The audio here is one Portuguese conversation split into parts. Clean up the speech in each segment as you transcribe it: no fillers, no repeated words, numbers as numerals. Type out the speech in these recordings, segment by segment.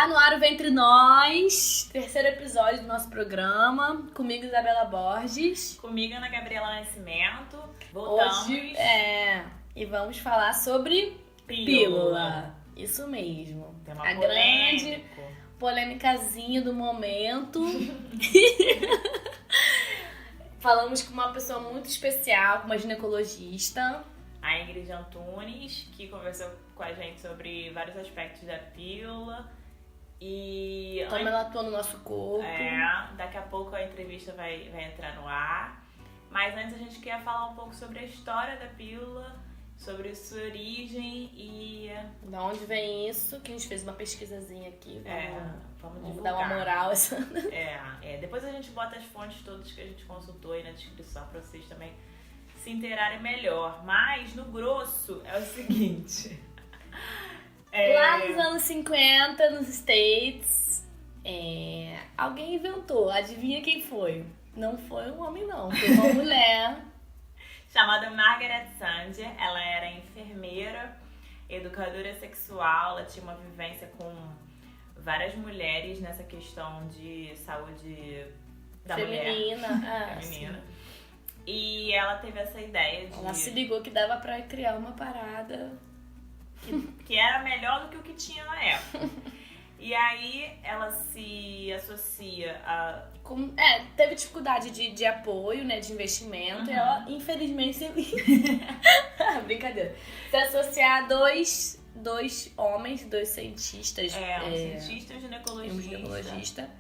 Tá no ar o Ventre Nós, terceiro episódio do nosso programa. Comigo, Isabela Borges. Comigo, Ana Gabriela Nascimento. Voltamos. Hoje, e vamos falar sobre pílula. Isso mesmo. Tema a polêmico. Grande polêmicazinha do momento. Falamos com uma pessoa muito especial, com uma ginecologista. A Ingrid Antunes, que conversou com a gente sobre vários aspectos da pílula. E como ela atua no nosso corpo. Daqui a pouco a entrevista vai entrar no ar. Mas antes a gente queria falar um pouco sobre a história da pílula, sobre sua origem e... Da onde vem isso, que a gente fez uma pesquisazinha aqui. Vamos divulgar. dar uma moral. Depois a gente bota as fontes todas que a gente consultou aí na descrição pra vocês também se inteirarem melhor. Mas, no grosso, é o seguinte... Lá nos anos 50, nos States, alguém inventou. Adivinha quem foi? Não foi um homem, não. Foi uma mulher. Chamada Margaret Sanger. Ela era enfermeira, educadora sexual. Ela tinha uma vivência com várias mulheres nessa questão de saúde da feminina. mulher. Feminina. E ela teve essa ideia de... Ela se ligou que dava pra criar uma parada... Que era melhor do que o que tinha na época. E aí ela se associa a... teve dificuldade de apoio, né, de investimento. E ela, infelizmente, brincadeira. Se associar a dois homens, dois cientistas. Um cientista e um ginecologista.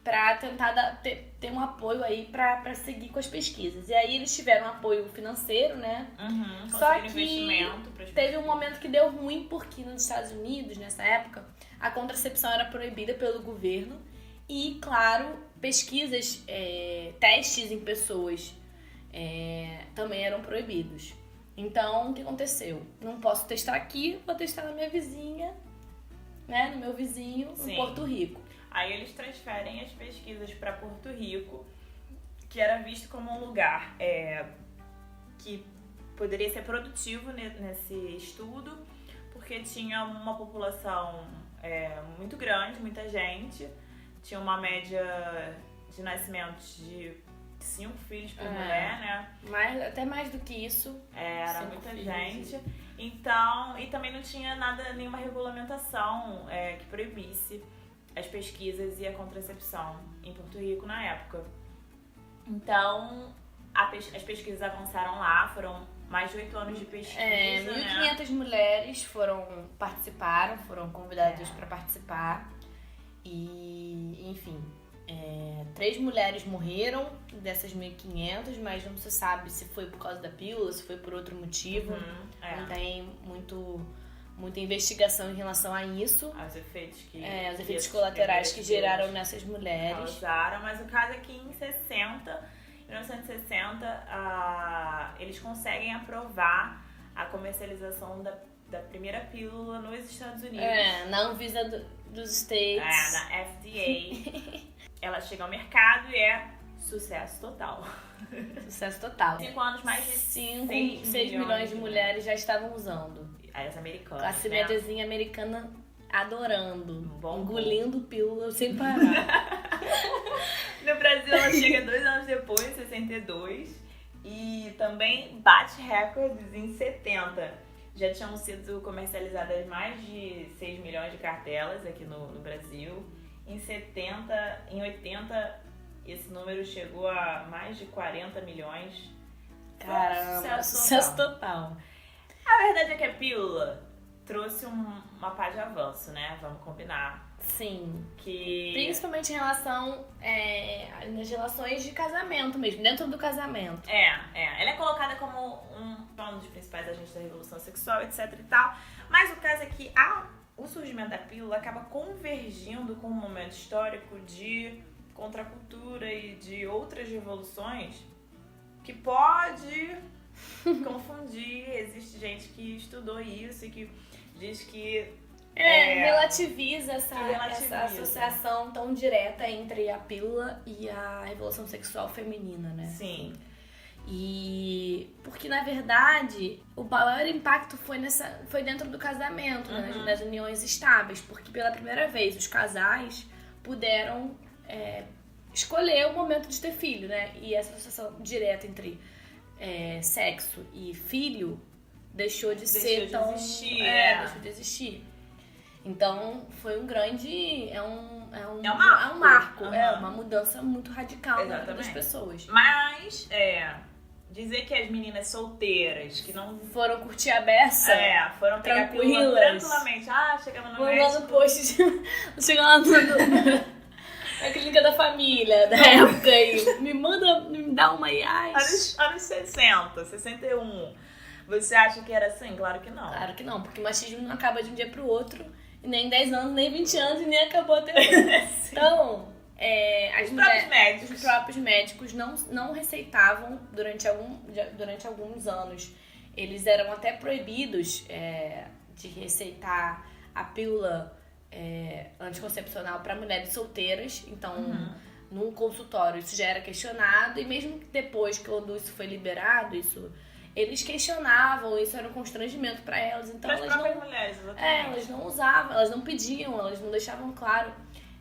Pra tentar ter um apoio aí pra seguir com as pesquisas. E aí eles tiveram um apoio financeiro, né? Só que teve um momento que deu ruim, porque nos Estados Unidos, nessa época, a contracepção era proibida pelo governo. E, claro, pesquisas, testes em pessoas também eram proibidos. Então, o que aconteceu? Não posso testar aqui, vou testar na minha vizinha, né? No meu vizinho, em Porto Rico. Aí eles transferem as pesquisas para Porto Rico, que era visto como um lugar que poderia ser produtivo nesse estudo, porque tinha uma população muito grande, muita gente, tinha uma média de nascimentos de 5 filhos por mulher, né? Até mais do que isso. Era muita gente. Então, e também não tinha nenhuma regulamentação que proibisse as pesquisas e a contracepção em Porto Rico na época. Então, as pesquisas avançaram lá, foram mais de 8 anos de pesquisa, 1.500 mulheres participaram, foram convidadas para participar. E, enfim, 3 mulheres morreram dessas 1.500, mas não se sabe se foi por causa da pílula, se foi por outro motivo. Não tem muita investigação em relação a isso. Os efeitos colaterais que geraram nessas mulheres. Causaram, mas o caso é que em 1960, eles conseguem aprovar a comercialização da primeira pílula nos Estados Unidos. Na Anvisa dos States. Na FDA. Ela chega ao mercado e é sucesso total. Sucesso total. 5 anos, mais de 6 milhões de mulheres já estavam usando. As americanas, classe médiazinha americana adorando, engolindo bom. pílula sem parar. No Brasil ela chega 2 anos depois, 62, e também bate recordes em 70. Já tinham sido comercializadas mais de 6 milhões de cartelas aqui no Brasil. Em 80, esse número chegou a mais de 40 milhões. Caramba, sucesso total. A verdade é que a pílula trouxe uma pá de avanço, né? Vamos combinar. Sim. Principalmente em relação nas relações de casamento mesmo, dentro do casamento. Ela é colocada como um dos principais agentes da revolução sexual, etc e tal. Mas o caso é que o surgimento da pílula acaba convergindo com um momento histórico de contracultura e de outras revoluções que pode... confundir. Existe gente que estudou isso e que diz que relativiza essa associação tão direta entre a pílula e a revolução sexual feminina, né? Sim. E porque que, na verdade, o maior impacto foi dentro do casamento, né? Nas uniões estáveis, porque pela primeira vez os casais puderam escolher o momento de ter filho, né? E essa associação direta entre sexo e filho deixou de existir. Então, foi um grande... É um marco. É uma mudança muito radical na vida das pessoas. Mas, dizer que as meninas solteiras que não... Foram curtir a beça. Foram pegar tranquilamente. Chegamos no México. Vamos no post. Chegando na clínica da família, da época aí. Me dá uma IAS. Anos 60, 61. Você acha que era assim? Claro que não. Claro que não, porque o machismo não acaba de um dia pro outro. E nem 10 anos, nem 20 anos, e nem acabou até hoje. Então, os próprios médicos não receitavam durante alguns anos. Eles eram até proibidos de receitar a pílula anticoncepcional para mulheres solteiras. Então, num consultório isso já era questionado. E mesmo depois, quando isso foi liberado, eles questionavam, isso era um constrangimento para elas. Então elas não usavam, elas não pediam, elas não deixavam claro.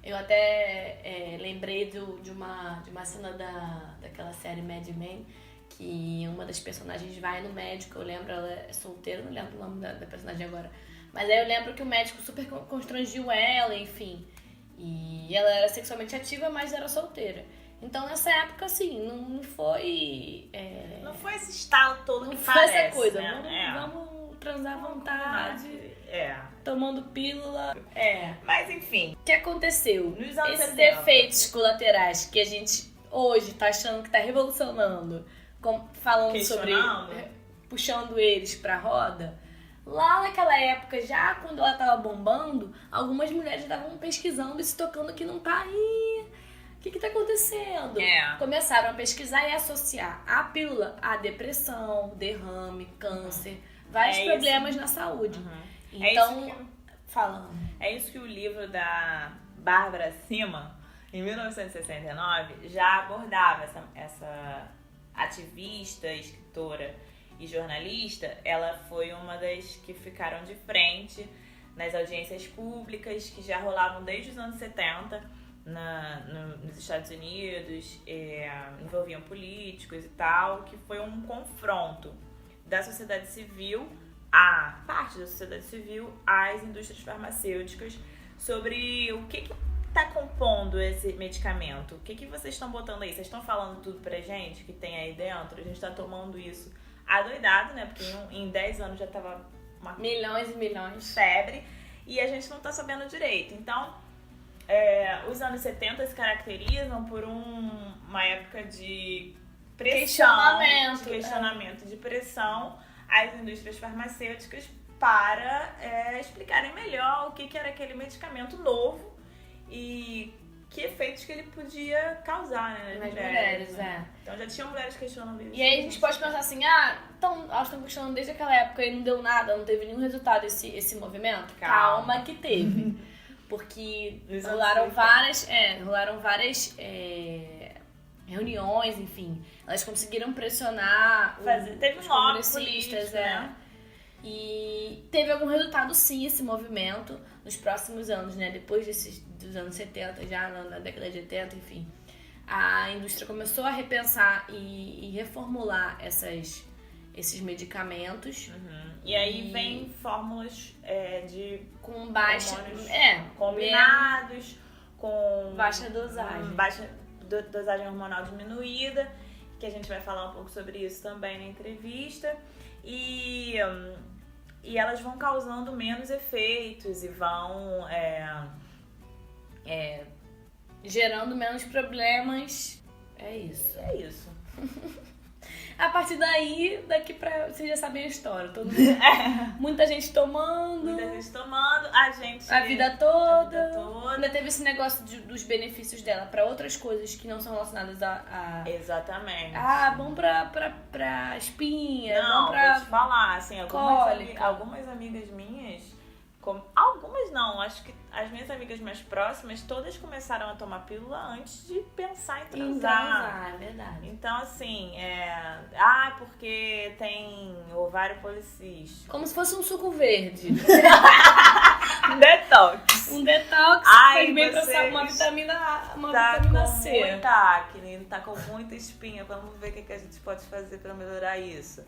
Eu até lembrei de uma cena daquela série Mad Men, que uma das personagens vai no médico, eu lembro, ela é solteira, não lembro o nome da personagem agora. Mas aí eu lembro que o médico super constrangiu ela, enfim. E ela era sexualmente ativa, mas era solteira. Então, nessa época, assim, não foi... Não foi esse estalo todo que parece. Não foi essa coisa, né? Vamos transar à vontade, tomando pílula. Mas, enfim. O que aconteceu? Esses efeitos colaterais que a gente hoje tá achando que tá revolucionando, falando sobre... puxando eles pra roda. Lá naquela época, já quando ela tava bombando, algumas mulheres estavam pesquisando e se tocando que não tá aí... O que tá acontecendo? Começaram a pesquisar e associar a pílula à depressão, derrame, câncer, vários problemas na saúde. Então, falando. É isso que o livro da Bárbara Sima, em 1969, já abordava. Essa ativista, escritora e jornalista, ela foi uma das que ficaram de frente nas audiências públicas que já rolavam desde os anos 70, nos Estados Unidos, envolviam políticos e tal, que foi um confronto da sociedade civil, a parte da sociedade civil, às indústrias farmacêuticas, sobre o que está compondo esse medicamento, o que vocês estão botando aí, vocês estão falando tudo pra gente que tem aí dentro, a gente está tomando isso adoidado, né, porque em 10 anos já tava milhões e milhões febre, e a gente não tá sabendo direito. Então, os anos 70 se caracterizam por uma época de pressão, questionamento, de pressão às indústrias farmacêuticas para explicarem melhor o que era aquele medicamento novo e que efeitos que ele podia causar, né, nas mulheres. Então já tinham mulheres questionando isso. E aí a gente pode pensar assim, então elas estão questionando desde aquela época e não deu nada, não teve nenhum resultado esse movimento? Calma que teve. Porque rolaram várias reuniões, enfim. Elas conseguiram pressionar os congressistas. Né? E teve algum resultado, sim, esse movimento nos próximos anos, né? Depois dos anos 70, já na década de 80, enfim. A indústria começou a repensar e reformular esses medicamentos. E aí vem fórmulas com baixa combinados, com baixa dosagem. Baixa dosagem hormonal diminuída, que a gente vai falar um pouco sobre isso também na entrevista. E elas vão causando menos efeitos e vão gerando menos problemas. É isso. A partir daqui pra... Vocês já sabem a história. Muita gente tomando. A vida toda. Ainda teve esse negócio dos benefícios dela pra outras coisas que não são relacionadas a... Exatamente. Bom pra espinha. Não, bom pra... vou te falar, assim, algumas amigas minhas Algumas não, acho que as minhas amigas mais próximas, todas começaram a tomar pílula antes de pensar em transar. É verdade. Então, assim, porque tem ovário policístico. Como se fosse um suco verde. Detox. Um detox faz bem pra uma vitamina A, vitamina C. Tá com muita acne, tá com muita espinha, vamos ver o que a gente pode fazer pra melhorar isso.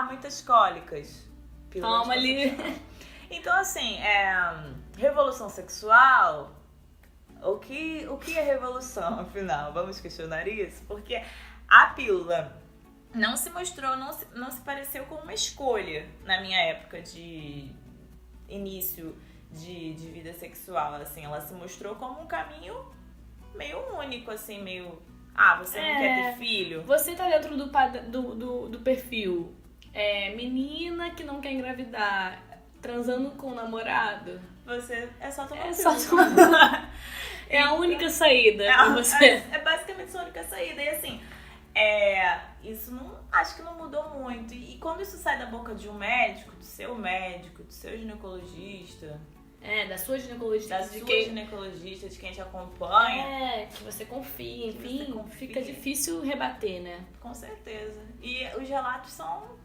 Muitas cólicas. Toma ali. Então, assim, revolução sexual, o que é revolução, afinal? Vamos questionar isso? Porque a pílula não se mostrou, não se pareceu com uma escolha na minha época de início de vida sexual, assim. Ela se mostrou como um caminho meio único, assim, meio... você não quer ter filho? Você tá dentro do perfil menina que não quer engravidar, transando com o namorado. Você é só tomar pílula. É a única saída pra você. É basicamente a única saída. E assim, isso acho que não mudou muito. E quando isso sai da boca de um médico, do seu ginecologista... da sua ginecologista. Ginecologista, de quem te acompanha. Que você confia, enfim, fica difícil rebater, né? Com certeza. E os relatos são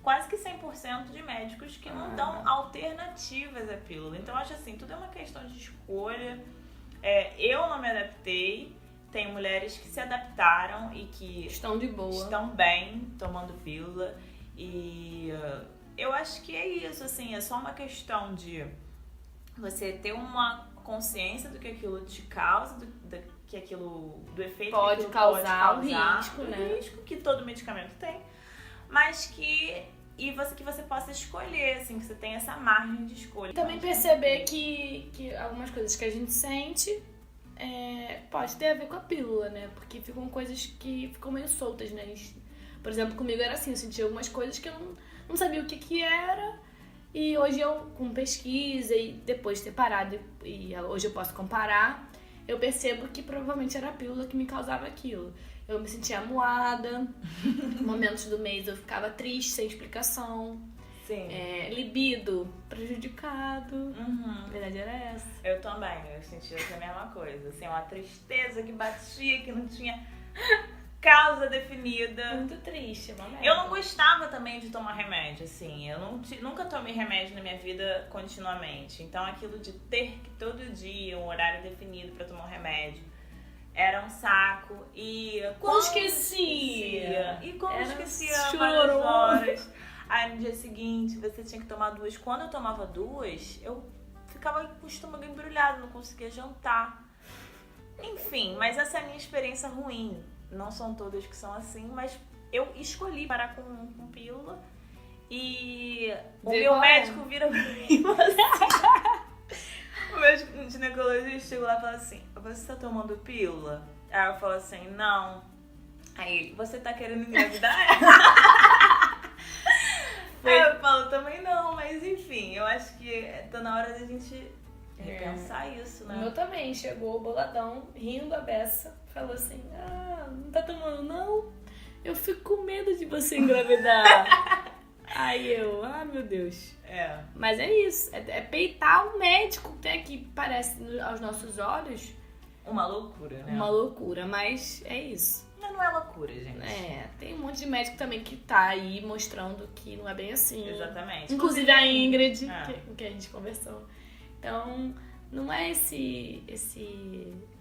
quase que 100% de médicos que não dão alternativas à pílula. Então, acho assim, tudo é uma questão de escolha. Eu não me adaptei. Tem mulheres que se adaptaram e que estão de boa, estão bem tomando pílula. E eu acho que é isso, assim, é só uma questão de você ter uma consciência do que aquilo te causa, do efeito pode que causar, pode o risco, né? O risco que todo medicamento tem, mas que você possa escolher, assim, que você tenha essa margem de escolha. Também perceber que algumas coisas que a gente sente pode ter a ver com a pílula, né? Porque ficam coisas que ficam meio soltas, né? Por exemplo, comigo era assim, eu sentia algumas coisas que eu não sabia o que era. E hoje eu, com pesquisa e depois de ter parado, e hoje eu posso comparar, eu percebo que provavelmente era a pílula que me causava aquilo. Eu me sentia amuada, momentos do mês eu ficava triste, sem explicação. Sim. Libido prejudicado. A verdade era essa. Eu também, eu sentia essa mesma coisa. Assim, uma tristeza que batia, que não tinha causa definida. Muito triste, uma merda. Eu não gostava também de tomar remédio, assim. Eu nunca tomei remédio na minha vida continuamente. Então, aquilo de ter que todo dia um horário definido pra tomar um remédio era um saco. E quando esquecia. E quando esquecia chorou. várias horas. Aí no dia seguinte você tinha que tomar 2. Quando eu tomava 2, eu ficava com o estômago embrulhado, não conseguia jantar. Enfim, mas essa é a minha experiência ruim. Não são todas que são assim, mas eu escolhi parar com pílula. E o meu médico vira pra mim assim. O meu ginecologista chegou lá e falou assim: você tá tomando pílula? Aí eu falo assim: não. Aí ele: você tá querendo engravidar? Aí eu falo: também não, mas enfim, eu acho que tá na hora da gente repensar isso, né? O meu também chegou boladão, rindo a beça, falou assim: não tá tomando não? Eu fico com medo de você engravidar. Aí eu, meu Deus. Mas é isso, é peitar o médico, né, que parece aos nossos olhos uma loucura, né? Uma loucura, mas é isso. Mas não é loucura, gente. Tem um monte de médico também que tá aí mostrando que não é bem assim. Exatamente. Inclusive a Ingrid, que a gente conversou. Então, não é esse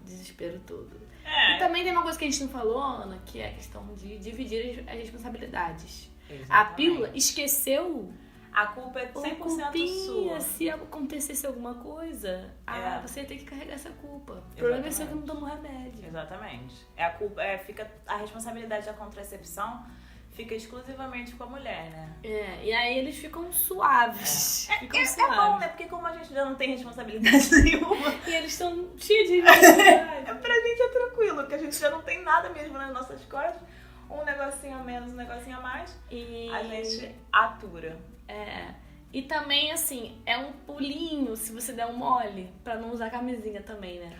desespero todo. E também tem uma coisa que a gente não falou, Ana, que é a questão de dividir as responsabilidades. Exatamente. A pílula esqueceu. A culpa é 100% sua. Se acontecesse alguma coisa, você tem que carregar essa culpa. O problema é seu que não tomou remédio. Exatamente. Fica a responsabilidade da contracepção fica exclusivamente com a mulher, né? E aí eles ficam suaves. Suaves. É bom, né? Porque como a gente já não tem responsabilidade nenhuma. E eles estão cheios de responsabilidade. Pra gente é tranquilo, porque a gente já não tem nada mesmo nas nossas costas. Um negocinho a menos, um negocinho a mais. A gente atura. E também, assim, é um pulinho se você der um mole pra não usar camisinha também, né?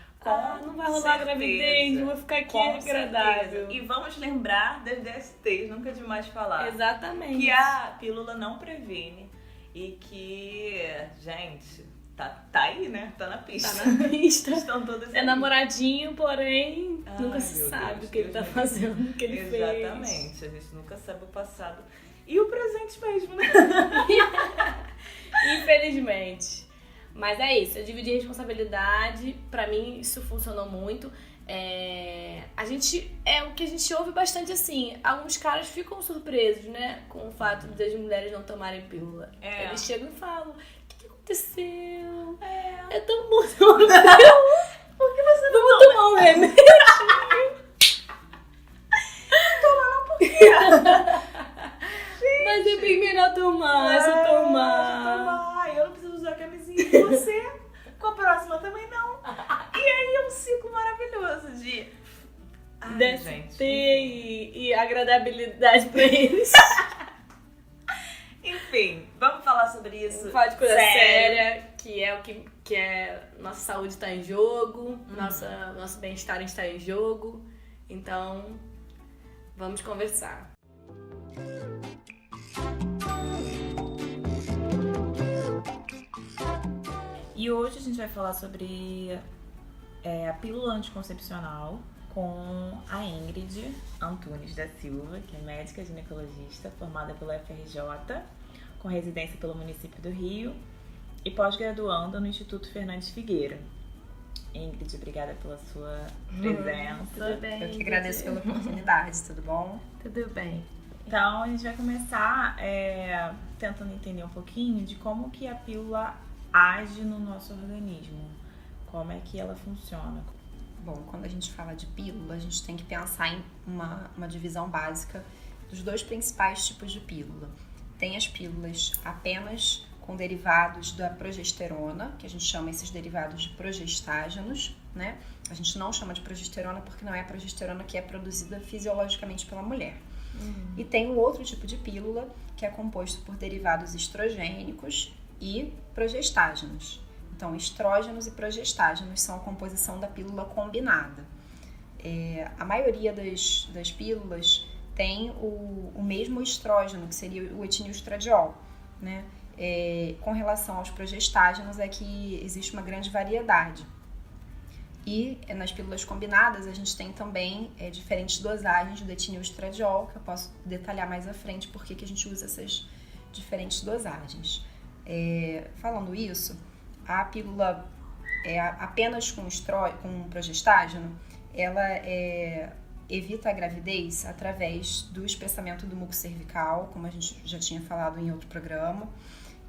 Não vai rolar gravidez, não vai ficar aqui agradável. E vamos lembrar das DSTs, nunca é demais falar. Exatamente. Que a pílula não previne e que, gente, tá aí, né? Tá na pista. Tá na pista. Estão todas É namoradinho, porém nunca se sabe Deus, o que ele tá fazendo, o que ele fez. Exatamente, a gente nunca sabe o passado e o presente mesmo, né? Infelizmente. Mas é isso, eu dividi a responsabilidade, pra mim isso funcionou muito. O que a gente ouve bastante assim, alguns caras ficam surpresos, né, com o fato das mulheres não tomarem pílula. Eles chegam e falam, o que aconteceu? É tão bom tomar pílula. Por que você não toma? Tomar um remédio? Toma não, por quê? Mas é bem melhor tomar, se tomar. Eu não preciso usar camisinha com você, com a próxima também não. E aí é um ciclo maravilhoso de DST e agradabilidade pra eles. Enfim, vamos falar sobre isso. Falar de coisa séria, que é o que é nossa saúde está em jogo, nosso bem-estar está em jogo. Então, vamos conversar. E hoje a gente vai falar sobre a pílula anticoncepcional com a Ingrid Antunes da Silva, que é médica ginecologista formada pela FRJ, com residência pelo município do Rio e pós-graduanda no Instituto Fernandes Figueira. Ingrid, obrigada pela sua presença. Tudo bem. Eu que agradeço pela oportunidade, tudo bom? Tudo bem. Então, a gente vai começar tentando entender um pouquinho de como que a pílula age no nosso organismo. Como é que ela funciona? Bom, quando a gente fala de pílula, a gente tem que pensar em uma divisão básica dos dois principais tipos de pílula. Tem as pílulas apenas com derivados da progesterona, que a gente chama esses derivados de progestágenos, né? A gente não chama de progesterona porque não é a progesterona que é produzida fisiologicamente pela mulher. E tem um outro tipo de pílula que é composto por derivados estrogênicos e progestágenos. Então, estrógenos e progestágenos são a composição da pílula combinada. A maioria das pílulas tem o mesmo estrógeno, que seria o etinilstradiol, né? Com relação aos progestágenos é que existe uma grande variedade. E nas pílulas combinadas a gente tem também diferentes dosagens do etinilstradiol, que eu posso detalhar mais à frente porque que a gente usa essas diferentes dosagens. Falando isso, a pílula apenas com progestágeno, ela evita a gravidez através do espessamento do muco cervical, como a gente já tinha falado em outro programa,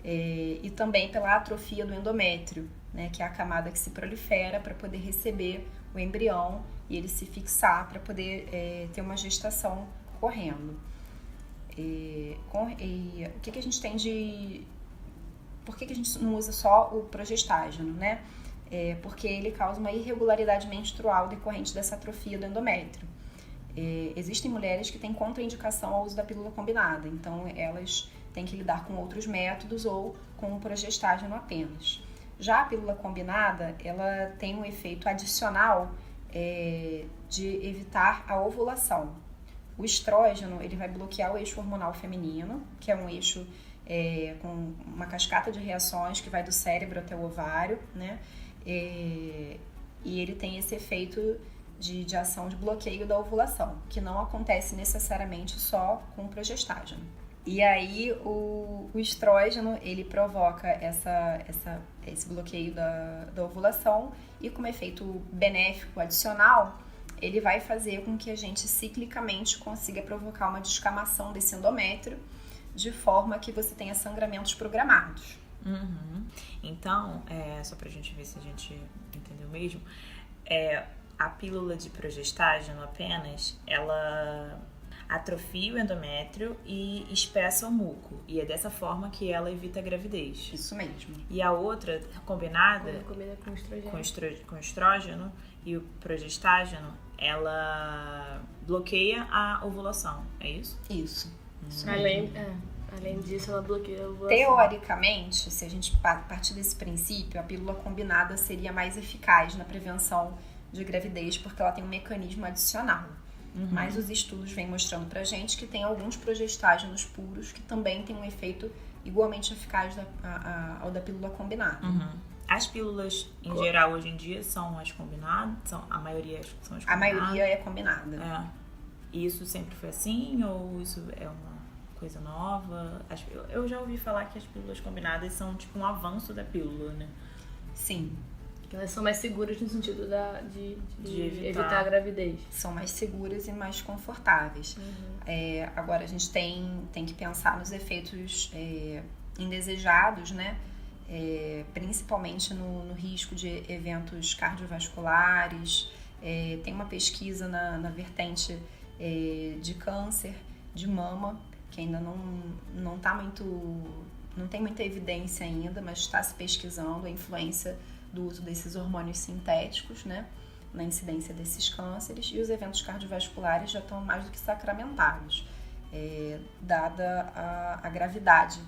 e também pela atrofia do endométrio, né, que é a camada que se prolifera para poder receber o embrião e ele se fixar para poder ter uma gestação correndo. O que a gente tem de... Por que a gente não usa só o progestágeno, né? Porque ele causa uma irregularidade menstrual decorrente dessa atrofia do endométrio. Existem mulheres que têm contraindicação ao uso da pílula combinada, então elas têm que lidar com outros métodos ou com o progestágeno apenas. Já a pílula combinada, ela tem um efeito adicional de evitar a ovulação. O estrógeno, ele vai bloquear o eixo hormonal feminino, que é um eixo com uma cascata de reações que vai do cérebro até o ovário, né? E ele tem esse efeito de ação de bloqueio da ovulação, que não acontece necessariamente só com o progestágeno. E aí o estrógeno, ele provoca esse bloqueio da ovulação e como efeito benéfico adicional, ele vai fazer com que a gente ciclicamente consiga provocar uma descamação desse endométrio de forma que você tenha sangramentos programados. Então, só pra gente ver se a gente entendeu mesmo, a pílula de progestágeno apenas, ela atrofia o endométrio e espessa o muco. E é dessa forma que ela evita a gravidez. Isso mesmo. E a outra, combinada com estrógeno e o progestágeno, ela bloqueia a ovulação. É isso? Isso. Além disso, ela bloqueia a ovulação. Teoricamente, se a gente partir desse princípio, a pílula combinada seria mais eficaz na prevenção de gravidez, porque ela tem um mecanismo adicional. Mas os estudos vêm mostrando pra gente que tem alguns progestágenos puros que também têm um efeito igualmente eficaz ao da pílula combinada. As pílulas, em geral, hoje em dia, são as combinadas? A maioria são as combinadas? A maioria é combinada. E isso sempre foi assim? Ou isso é uma coisa nova? Eu já ouvi falar que as pílulas combinadas são tipo um avanço da pílula, né? Sim. Elas são mais seguras no sentido de evitar a gravidez. São mais seguras e mais confortáveis. Agora, a gente tem que pensar nos efeitos indesejados, né? Principalmente no risco de eventos cardiovasculares. Tem uma pesquisa na vertente de câncer de mama, que ainda não tem muita evidência ainda, mas está se pesquisando a influência do uso desses hormônios sintéticos, né, na incidência desses cânceres, e os eventos cardiovasculares já estão mais do que sacramentados, dada a gravidade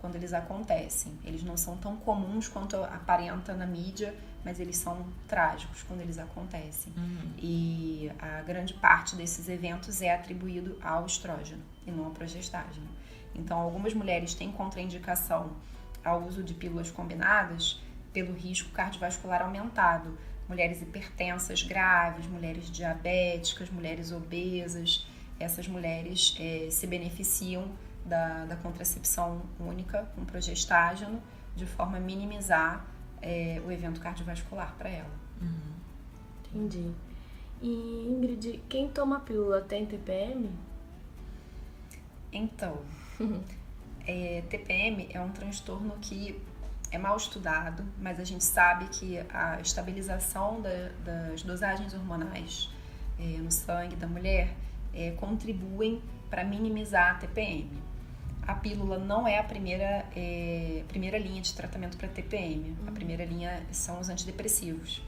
quando eles acontecem. Eles não são tão comuns quanto aparenta na mídia, mas eles são trágicos quando eles acontecem. E a grande parte desses eventos é atribuído ao estrógeno e não à progestágeno. Então, algumas mulheres têm contraindicação ao uso de pílulas combinadas pelo risco cardiovascular aumentado. Mulheres hipertensas graves, mulheres diabéticas, mulheres obesas, essas mulheres se beneficiam da contracepção única com progestágeno de forma a minimizar o evento cardiovascular para ela. Entendi. E, Ingrid, quem toma pílula tem TPM? Então, TPM é um transtorno que é mal estudado, mas a gente sabe que a estabilização das dosagens hormonais no sangue da mulher contribuem para minimizar a TPM. A pílula não é a primeira linha de tratamento para TPM. A primeira linha são os antidepressivos.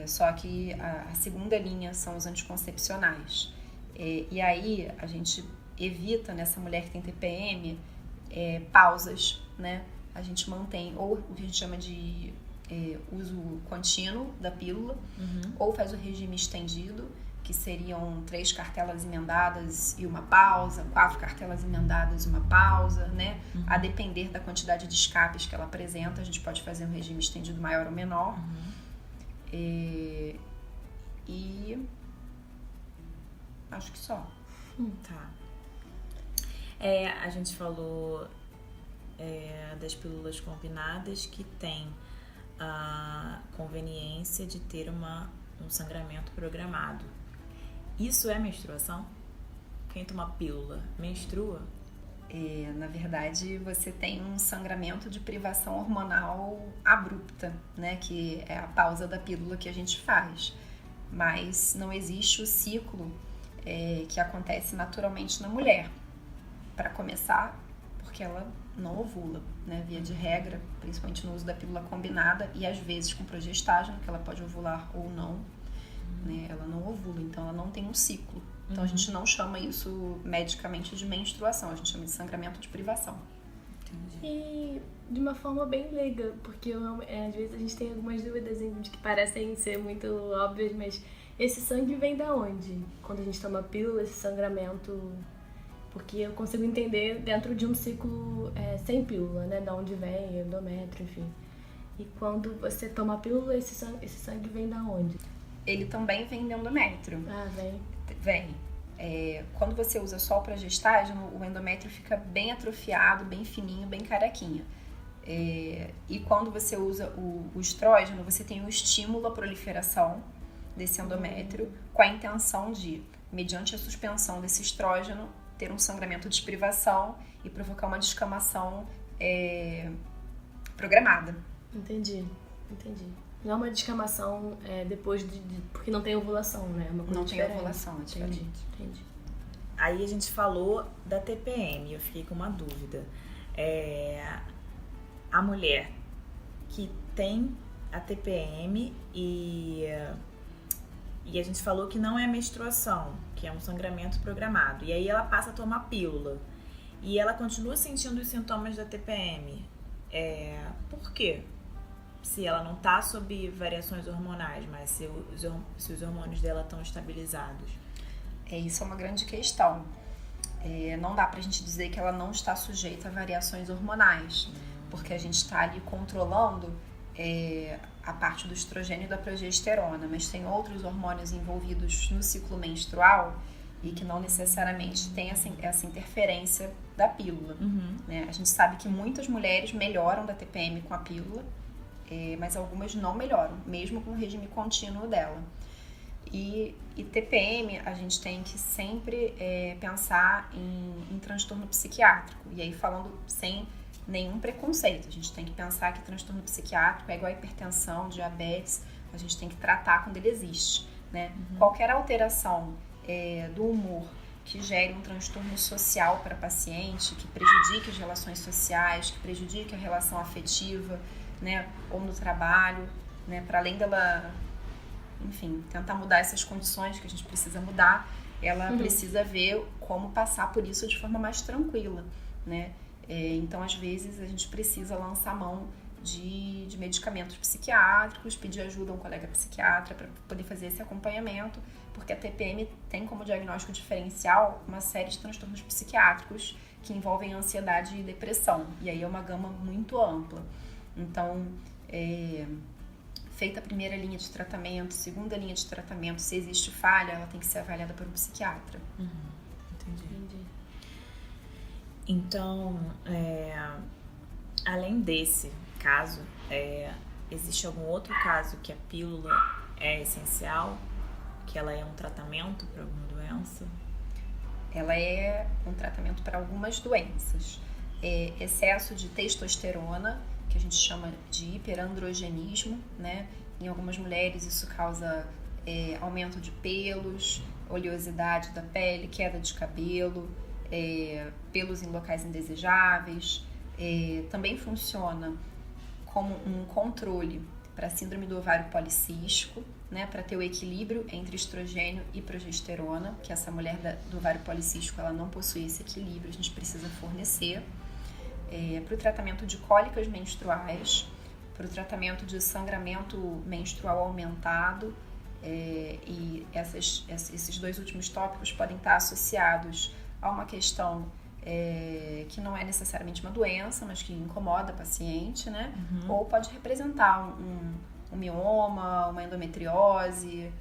Só que a segunda linha são os anticoncepcionais. E aí a gente evita nessa mulher que tem TPM pausas, né? A gente mantém ou o que a gente chama de uso contínuo da pílula, ou faz o regime estendido, que seriam 3 cartelas emendadas e uma pausa, 4 cartelas emendadas e uma pausa, né? A depender da quantidade de escapes que ela apresenta, a gente pode fazer um regime estendido maior ou menor. E acho que só. Tá. A gente falou das pílulas combinadas que tem a conveniência de ter um sangramento programado. Isso é menstruação? Quem toma pílula menstrua? Na verdade, você tem um sangramento de privação hormonal abrupta, né? Que é a pausa da pílula que a gente faz. Mas não existe o ciclo que acontece naturalmente na mulher. Para começar, porque ela não ovula, né? Via de regra, principalmente no uso da pílula combinada e às vezes com progestágeno, que ela pode ovular ou não, né? Ela não ovula, então ela não tem um ciclo. Então a gente não chama isso medicamente de menstruação, a gente chama de sangramento de privação. Entendi. E de uma forma bem leiga, porque às vezes a gente tem algumas dúvidas que parecem ser muito óbvias, mas esse sangue vem da onde? Quando a gente toma pílula, esse sangramento... Porque eu consigo entender dentro de um ciclo sem pílula, né? Da onde vem, endométrio, enfim. E quando você toma pílula, esse sangue vem da onde? Ele também vem do endométrio. Ah, vem. Vem. Quando você usa só o progestágeno, o endométrio fica bem atrofiado, bem fininho, bem carequinha. E quando você usa o estrógeno, você tem um estímulo à proliferação desse endométrio com a intenção de, mediante a suspensão desse estrógeno, ter um sangramento de privação e provocar uma descamação programada. Entendi. Não é uma descamação depois porque não tem ovulação, né? É uma coisa não diferente. Tem ovulação, é diferente. Entendi. Aí a gente falou da TPM, eu fiquei com uma dúvida. A mulher que tem a TPM e a gente falou que não é menstruação, que é um sangramento programado. E aí ela passa a tomar pílula. E ela continua sentindo os sintomas da TPM. Por quê? Se ela não está sob variações hormonais, mas se os hormônios dela estão estabilizados. Isso é uma grande questão. não dá pra gente dizer que ela não está sujeita a variações hormonais, porque a gente está ali controlando a parte do estrogênio e da progesterona, mas tem outros hormônios envolvidos no ciclo menstrual e que não necessariamente tem essa interferência da pílula. Né? A gente sabe que muitas mulheres melhoram da TPM com a pílula, mas algumas não melhoram, mesmo com o regime contínuo dela. E TPM, a gente tem que sempre pensar em transtorno psiquiátrico. E aí, falando sem nenhum preconceito, a gente tem que pensar que transtorno psiquiátrico é igual a hipertensão, diabetes, a gente tem que tratar quando ele existe. Né? Qualquer alteração do humor que gere um transtorno social para a paciente, que prejudique as relações sociais, que prejudique a relação afetiva, né? Ou no trabalho, né? Para além dela, enfim, tentar mudar essas condições que a gente precisa mudar, ela precisa ver como passar por isso de forma mais tranquila, né? Então, às vezes, a gente precisa lançar mão de medicamentos psiquiátricos, pedir ajuda a um colega psiquiatra para poder fazer esse acompanhamento, porque a TPM tem como diagnóstico diferencial uma série de transtornos psiquiátricos que envolvem ansiedade e depressão, e aí é uma gama muito ampla. Então, feita a primeira linha de tratamento, segunda linha de tratamento, se existe falha, ela tem que ser avaliada por um psiquiatra. Entendi. Então, além desse caso, existe algum outro caso que a pílula é essencial? Que ela é um tratamento para alguma doença? Ela é um tratamento para algumas doenças. Excesso de testosterona, que a gente chama de hiperandrogenismo, né? Em algumas mulheres isso causa aumento de pelos, oleosidade da pele, queda de cabelo, pelos em locais indesejáveis. Também funciona como um controle para a síndrome do ovário policístico, né, para ter o equilíbrio entre estrogênio e progesterona, que essa mulher do ovário policístico ela não possui esse equilíbrio, a gente precisa fornecer. Para o tratamento de cólicas menstruais, para o tratamento de sangramento menstrual aumentado, e esses dois últimos tópicos podem estar associados a uma questão que não é necessariamente uma doença, mas que incomoda a paciente, né? Ou pode representar um mioma, uma endometriose,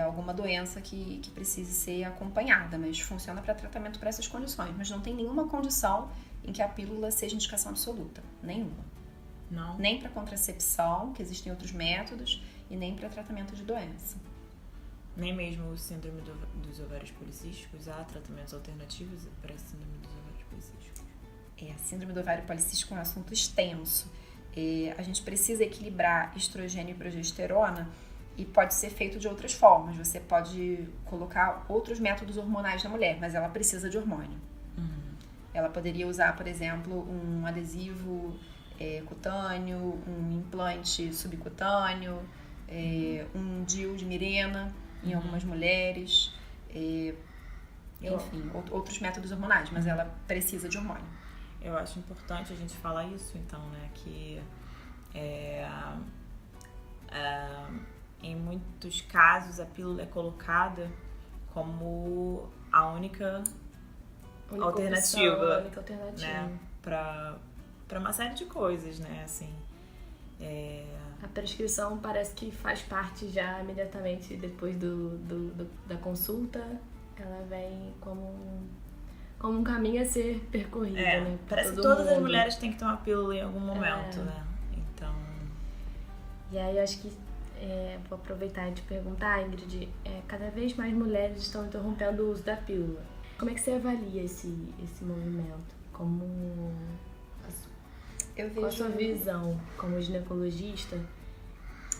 alguma doença que precise ser acompanhada, mas funciona para tratamento para essas condições, mas não tem nenhuma condição em que a pílula seja indicação absoluta, nenhuma. Não. Nem para contracepção, que existem outros métodos, e nem para tratamento de doença. Nem mesmo o síndrome dos ovários policísticos, há tratamentos alternativos para a síndrome dos ovários policísticos? A síndrome do ovário policístico é um assunto extenso. A gente precisa equilibrar estrogênio e progesterona e pode ser feito de outras formas. Você pode colocar outros métodos hormonais na mulher, mas ela precisa de hormônio. Ela poderia usar, por exemplo, um adesivo cutâneo, um implante subcutâneo, um DIU de Mirena em algumas mulheres, enfim, outros métodos hormonais, mas ela precisa de hormônio. Eu acho importante a gente falar isso, então, né, que em muitos casos a pílula é colocada como a única alternativa, né, para uma série de coisas, né, assim. A prescrição parece que faz parte já imediatamente depois da consulta, ela vem como um caminho a ser percorrido, né? Parece que todas as mulheres têm que tomar pílula em algum momento, né? Então... E aí eu acho que vou aproveitar e te perguntar, Ingrid, cada vez mais mulheres estão interrompendo o uso da pílula. Como é que você avalia esse movimento? Qual a sua visão como ginecologista?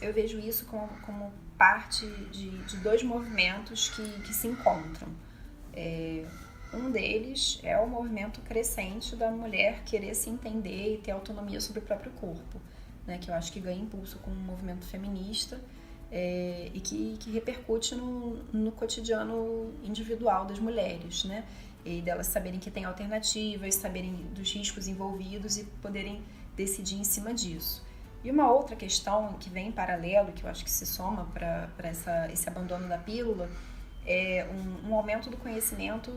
Eu vejo isso como parte de dois movimentos que se encontram. Um deles é o movimento crescente da mulher querer se entender e ter autonomia sobre o próprio corpo, né, que eu acho que ganha impulso com o movimento feminista e que repercute no cotidiano individual das mulheres, né? E delas saberem que tem alternativas, saberem dos riscos envolvidos e poderem decidir em cima disso. E uma outra questão que vem em paralelo, que eu acho que se soma para esse abandono da pílula, é um aumento do conhecimento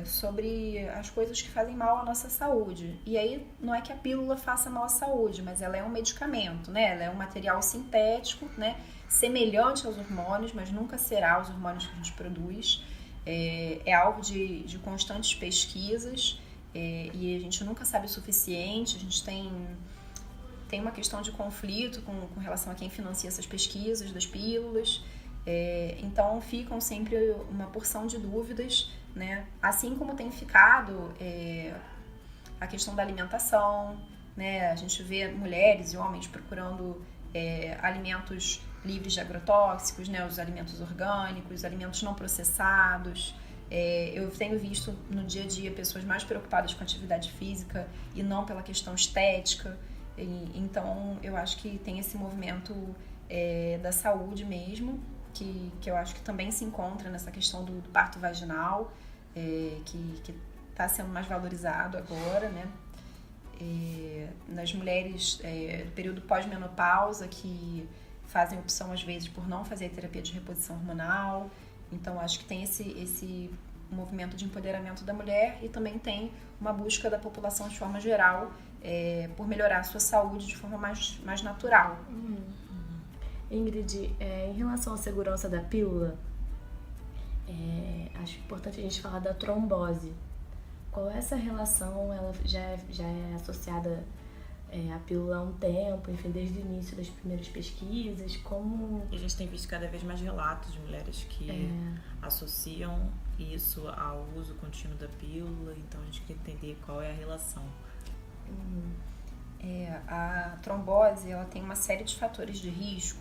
sobre as coisas que fazem mal à nossa saúde. E aí não é que a pílula faça mal à saúde, mas ela é um medicamento, né? Ela é um material sintético, né? Semelhante aos hormônios, mas nunca será os hormônios que a gente produz. É alvo de constantes pesquisas e a gente nunca sabe o suficiente. A gente tem uma questão de conflito com relação a quem financia essas pesquisas das pílulas. Então ficam sempre uma porção de dúvidas, né? Assim como tem ficado a questão da alimentação, né? A gente vê mulheres e homens procurando alimentos livres de agrotóxicos, né? Os alimentos orgânicos, alimentos não processados. Eu tenho visto no dia a dia pessoas mais preocupadas com atividade física e não pela questão estética. Então eu acho que tem esse movimento da saúde mesmo, que eu acho que também se encontra nessa questão do parto vaginal, que está sendo mais valorizado agora, né? Nas mulheres do período pós-menopausa, que fazem opção às vezes por não fazer terapia de reposição hormonal. Então acho que tem esse movimento de empoderamento da mulher e também tem uma busca da população de forma geral por melhorar a sua saúde de forma mais natural. Ingrid, em relação à segurança da pílula, acho importante a gente falar da trombose. Qual é essa relação? Ela já é associada à pílula há um tempo, enfim, desde o início das primeiras pesquisas. Como... E a gente tem visto cada vez mais relatos de mulheres que associam isso ao uso contínuo da pílula, então a gente quer entender qual é a relação. A trombose, ela tem uma série de fatores de risco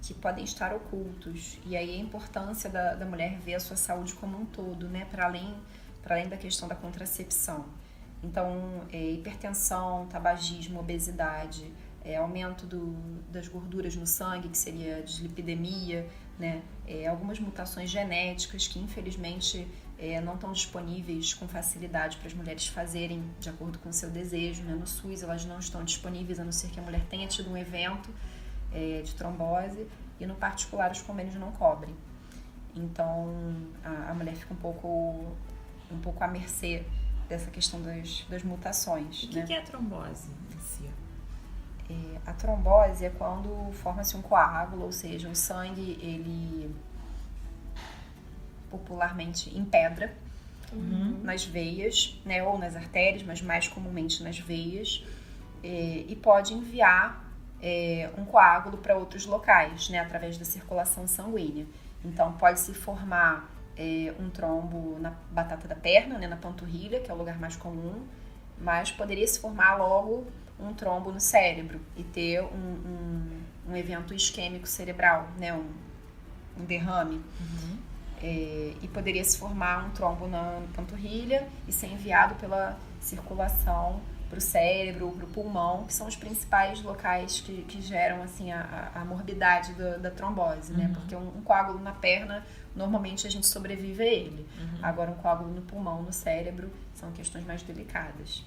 que podem estar ocultos, e aí a importância da mulher ver a sua saúde como um todo, né, para além da questão da contracepção. Então, hipertensão, tabagismo, obesidade, aumento das gorduras no sangue, que seria a dislipidemia, né, algumas mutações genéticas que infelizmente não estão disponíveis com facilidade para as mulheres fazerem de acordo com o seu desejo, né? No SUS elas não estão disponíveis, a não ser que a mulher tenha tido um evento de trombose, e no particular os convênios não cobrem. Então a mulher fica um pouco à mercê dessa questão das mutações. O que é a trombose em si? A trombose é quando forma-se um coágulo, ou seja, o sangue, ele popularmente empedra nas veias, né, ou nas artérias, mas mais comumente nas veias, e pode enviar um coágulo para outros locais, né, através da circulação sanguínea. Então pode se formar um trombo na batata da perna, né, na panturrilha, que é o lugar mais comum, mas poderia se formar logo um trombo no cérebro e ter um evento isquêmico cerebral, né, um derrame. E poderia se formar um trombo na panturrilha e ser enviado pela circulação para o cérebro, para o pulmão, que são os principais locais que geram assim, a morbidade da trombose, né? Porque um coágulo na perna, normalmente a gente sobrevive a ele. Agora, um coágulo no pulmão, no cérebro, são questões mais delicadas.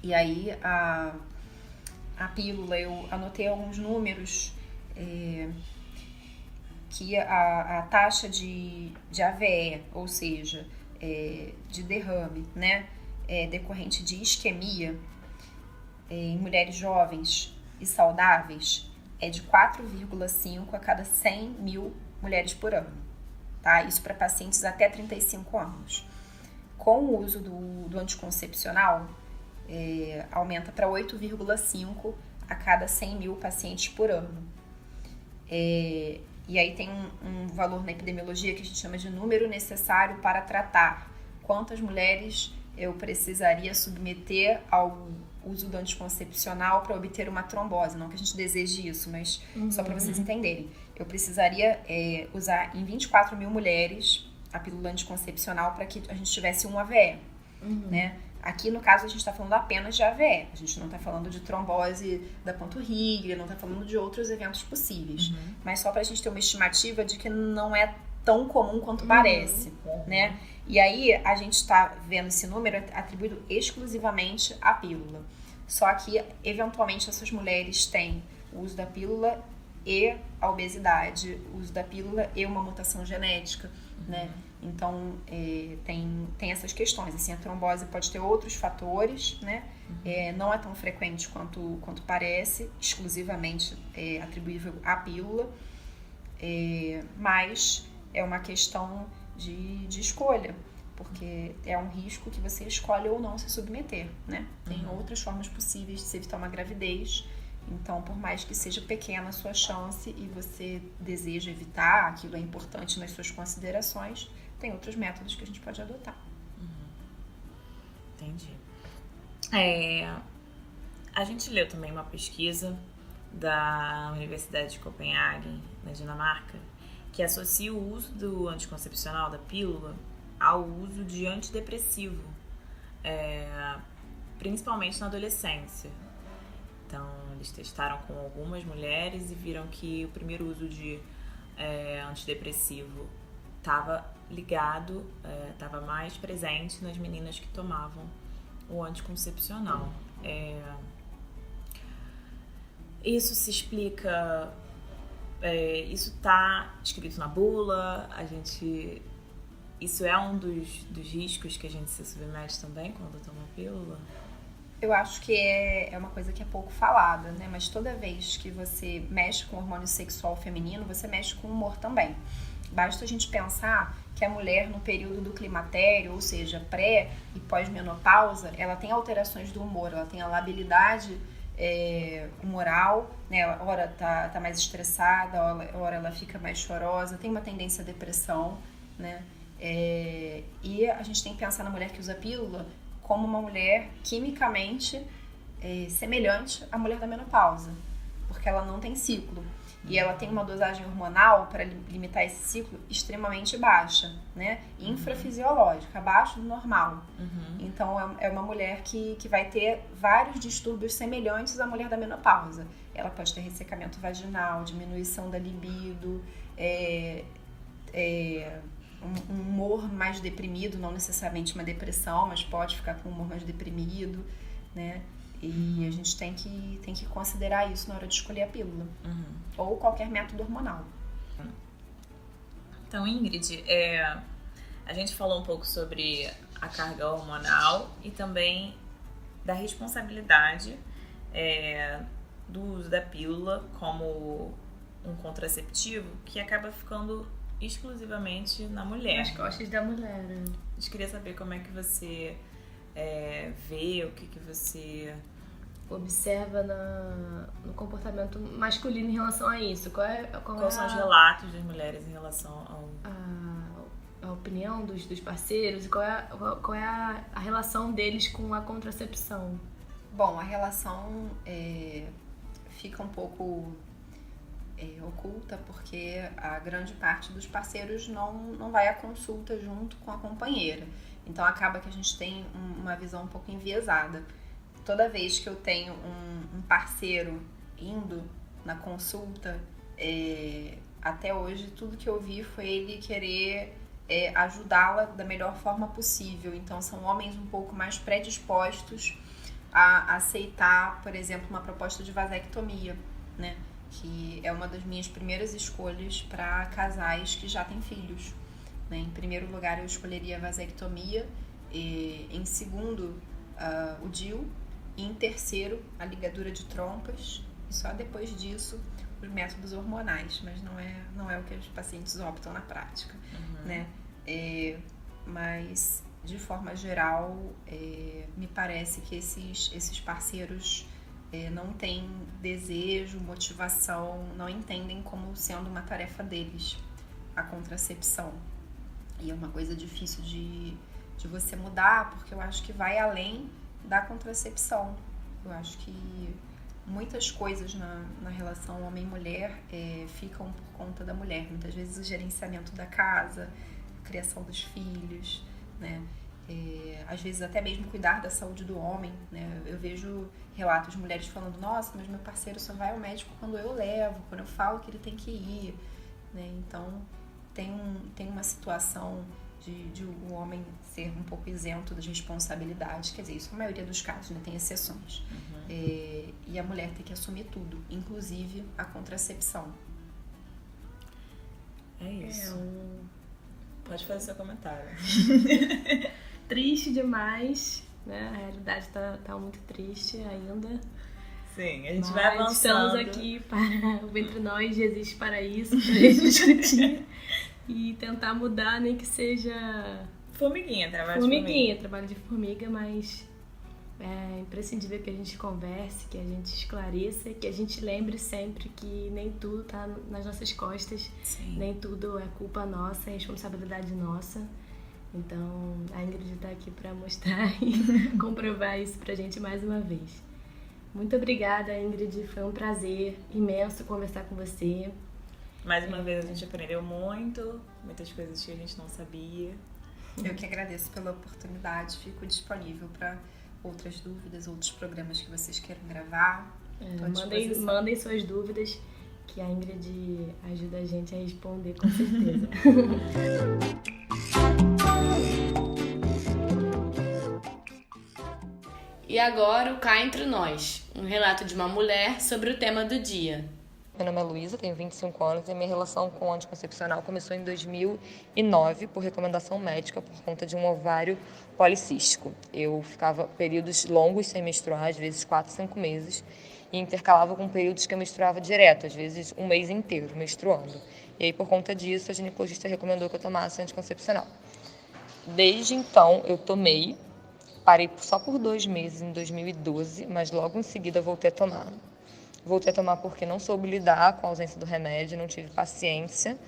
E aí, a pílula, eu anotei alguns números que a taxa de AVE, ou seja, de derrame, né, decorrente de isquemia em mulheres jovens e saudáveis é de 4,5 a cada 100 mil mulheres por ano, tá? Isso para pacientes até 35 anos. Com o uso do anticoncepcional, aumenta para 8,5 a cada 100 mil pacientes por ano. E aí tem um valor na epidemiologia que a gente chama de número necessário para tratar. Quantas mulheres eu precisaria submeter ao uso do anticoncepcional para obter uma trombose? Não que a gente deseje isso, mas só para vocês entenderem. Eu precisaria usar em 24 mil mulheres a pílula anticoncepcional para que a gente tivesse um AVE, né? Aqui, no caso, a gente está falando apenas de AVE. A gente não está falando de trombose da panturrilha, não está falando de outros eventos possíveis. Mas só para a gente ter uma estimativa de que não é tão comum quanto parece, né? E aí, a gente está vendo esse número atribuído exclusivamente à pílula. Só que, eventualmente, essas mulheres têm o uso da pílula e a obesidade, o uso da pílula e uma mutação genética, né? Então, tem essas questões. Assim, a trombose pode ter outros fatores, né? Não é tão frequente quanto parece, exclusivamente atribuível à pílula, mas é uma questão de escolha, porque é um risco que você escolhe ou não se submeter, né? Tem outras formas possíveis de se evitar uma gravidez. Então, por mais que seja pequena a sua chance e você deseja evitar, aquilo é importante nas suas considerações, tem outros métodos que a gente pode adotar. Entendi. A gente leu também uma pesquisa da Universidade de Copenhague, na Dinamarca, que associa o uso do anticoncepcional, da pílula, ao uso de antidepressivo, principalmente na adolescência. Então, eles testaram com algumas mulheres e viram que o primeiro uso de antidepressivo estava ligado, estava mais presente nas meninas que tomavam o anticoncepcional. Isso se explica, isso está escrito na bula, isso é um dos riscos que a gente se submete também quando toma pílula? Eu acho que é uma coisa que é pouco falada, né? Mas toda vez que você mexe com o hormônio sexual feminino, você mexe com o humor também. Basta a gente pensar que a mulher no período do climatério, ou seja, pré e pós-menopausa, ela tem alterações do humor, ela tem a labilidade humoral, né? Ora tá mais estressada, ora ela fica mais chorosa, tem uma tendência à depressão, né? E a gente tem que pensar na mulher que usa pílula como uma mulher quimicamente semelhante à mulher da menopausa, porque ela não tem ciclo. E ela tem uma dosagem hormonal para limitar esse ciclo extremamente baixa, né? Infrafisiológica, abaixo do normal. Então, é uma mulher que vai ter vários distúrbios semelhantes à mulher da menopausa. Ela pode ter ressecamento vaginal, diminuição da libido, um humor mais deprimido, não necessariamente uma depressão, mas pode ficar com um humor mais deprimido, né? E a gente tem que considerar isso na hora de escolher a pílula. Ou qualquer método hormonal. Então, Ingrid, a gente falou um pouco sobre a carga hormonal e também da responsabilidade do uso da pílula como um contraceptivo que acaba ficando exclusivamente na mulher. Nas costas da mulher. A gente queria saber como é que você vê, o que você observa no comportamento masculino em relação a isso. Quais são os relatos das mulheres em relação a opinião dos parceiros e qual é a relação deles com a contracepção? Bom, a relação fica um pouco oculta porque a grande parte dos parceiros não vai à consulta junto com a companheira. Então acaba que a gente tem uma visão um pouco enviesada. Toda vez que eu tenho um parceiro indo na consulta, até hoje tudo que eu vi foi ele querer ajudá-la da melhor forma possível. Então são homens um pouco mais predispostos a aceitar, por exemplo, uma proposta de vasectomia, né? Que é uma das minhas primeiras escolhas para casais que já têm filhos. Né? Em primeiro lugar, eu escolheria a vasectomia, em segundo, o DIU, e em terceiro, a ligadura de trompas, e só depois disso, os métodos hormonais, mas não é o que os pacientes optam na prática. Né? Mas, de forma geral, me parece que esses parceiros não têm desejo, motivação, não entendem como sendo uma tarefa deles a contracepção. E é uma coisa difícil de você mudar, porque eu acho que vai além da contracepção. Eu acho que muitas coisas na relação homem-mulher ficam por conta da mulher. Muitas vezes o gerenciamento da casa, a criação dos filhos, né? Às vezes até mesmo cuidar da saúde do homem, né? Eu vejo relatos de mulheres falando: nossa, mas meu parceiro só vai ao médico quando eu levo, quando eu falo que ele tem que ir, né? Então tem uma situação de o homem ser um pouco isento das responsabilidades, quer dizer, isso na maioria dos casos, né? Tem exceções. E a mulher tem que assumir tudo, inclusive a contracepção. É isso. Pode fazer seu comentário. Triste demais, né? A realidade tá muito triste ainda. Sim, a gente vai avançando. Estamos aqui para o Ventre Nós, existe para isso, pra gente discutir e tentar mudar, nem que seja... trabalho de formiga, mas é imprescindível que a gente converse, que a gente esclareça, que a gente lembre sempre que nem tudo tá nas nossas costas, Sim. Nem tudo é culpa nossa, é responsabilidade nossa. Então, a Ingrid tá aqui para mostrar e comprovar isso pra gente mais uma vez. Muito obrigada, Ingrid. Foi um prazer imenso conversar com você. Mais uma vez a gente aprendeu muitas coisas que a gente não sabia. Eu que agradeço pela oportunidade. Fico disponível para outras dúvidas, outros programas que vocês queiram gravar. Mandem suas dúvidas, que a Ingrid ajuda a gente a responder, com certeza. E agora o Cá Entre Nós, um relato de uma mulher sobre o tema do dia. Meu nome é Luísa, tenho 25 anos e minha relação com o anticoncepcional começou em 2009 por recomendação médica por conta de um ovário policístico. Eu ficava períodos longos sem menstruar, às vezes 4, 5 meses, e intercalava com períodos que eu menstruava direto, às vezes um mês inteiro menstruando. E aí, por conta disso, a ginecologista recomendou que eu tomasse anticoncepcional. Desde então, eu tomei. Parei só por 2 meses em 2012, mas logo em seguida voltei a tomar. Voltei a tomar porque não soube lidar com a ausência do remédio, não tive paciência,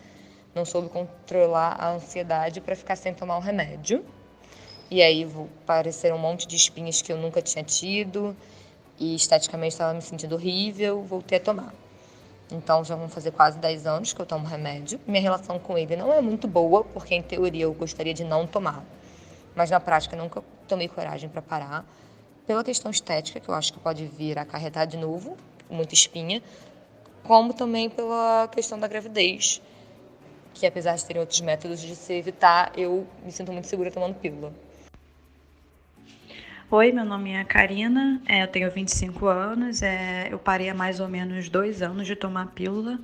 não soube controlar a ansiedade para ficar sem tomar o remédio. E aí apareceram um monte de espinhas que eu nunca tinha tido e esteticamente estava me sentindo horrível, voltei a tomar. Então já vão fazer quase 10 anos que eu tomo remédio. Minha relação com ele não é muito boa, porque em teoria eu gostaria de não tomar. Mas na prática nunca tomei coragem para parar, pela questão estética, que eu acho que pode vir a acarretar de novo, muita espinha, como também pela questão da gravidez, que apesar de terem outros métodos de se evitar, eu me sinto muito segura tomando pílula. Oi, meu nome é Karina, eu tenho 25 anos, eu parei há mais ou menos 2 anos de tomar pílula.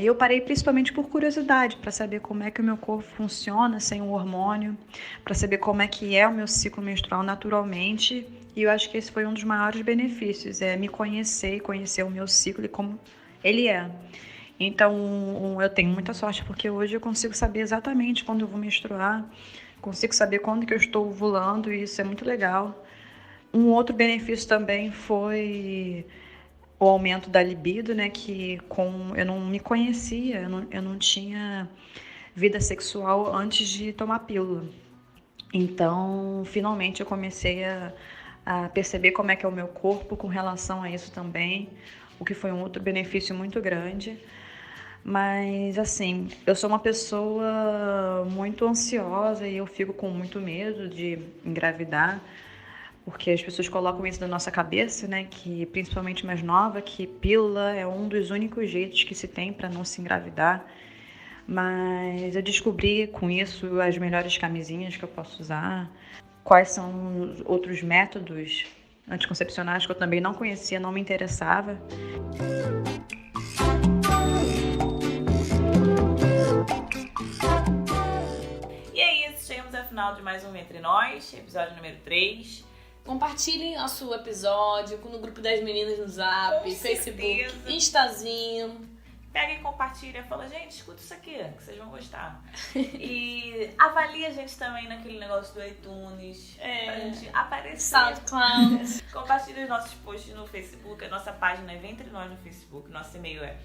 Eu parei principalmente por curiosidade, para saber como é que o meu corpo funciona sem o hormônio, para saber como é que é o meu ciclo menstrual naturalmente, e eu acho que esse foi um dos maiores benefícios, me conhecer e conhecer o meu ciclo e como ele é. Então, eu tenho muita sorte, porque hoje eu consigo saber exatamente quando eu vou menstruar, consigo saber quando que eu estou ovulando, e isso é muito legal. Um outro benefício também foi o aumento da libido, né? Que eu não me conhecia, eu não tinha vida sexual antes de tomar pílula. Então, finalmente eu comecei a perceber como é que é o meu corpo com relação a isso também, o que foi um outro benefício muito grande. Mas, assim, eu sou uma pessoa muito ansiosa e eu fico com muito medo de engravidar, porque as pessoas colocam isso na nossa cabeça, né, que principalmente mais nova, que pílula é um dos únicos jeitos que se tem para não se engravidar. Mas eu descobri com isso as melhores camisinhas que eu posso usar, quais são os outros métodos anticoncepcionais que eu também não conhecia, não me interessava. E é isso, chegamos ao final de mais um Entre Nós, episódio número 3. Compartilhem nosso episódio no grupo das meninas no Zap, Facebook, Instazinho. Pega e compartilha, fala, gente, escuta isso aqui, que vocês vão gostar. E avalia a gente também naquele negócio do iTunes, pra gente aparecer. SoundCloud. Compartilha os nossos posts no Facebook, a nossa página é Ventre Nós no Facebook, nosso e-mail é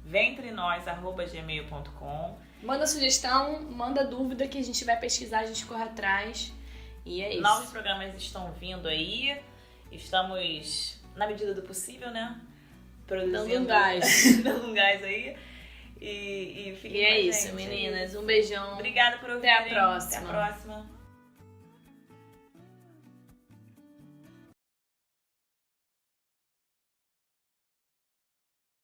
ventrenós@gmail.com. Manda sugestão, manda dúvida que a gente vai pesquisar, a gente corre atrás. E é isso. Novos programas estão vindo aí. Estamos, na medida do possível, né? Produzindo. Dando um gás. Dando um gás aí. E fiquem com a gente. E é isso, meninas. Um beijão. Obrigada por ouvir. Até a próxima. Até a próxima.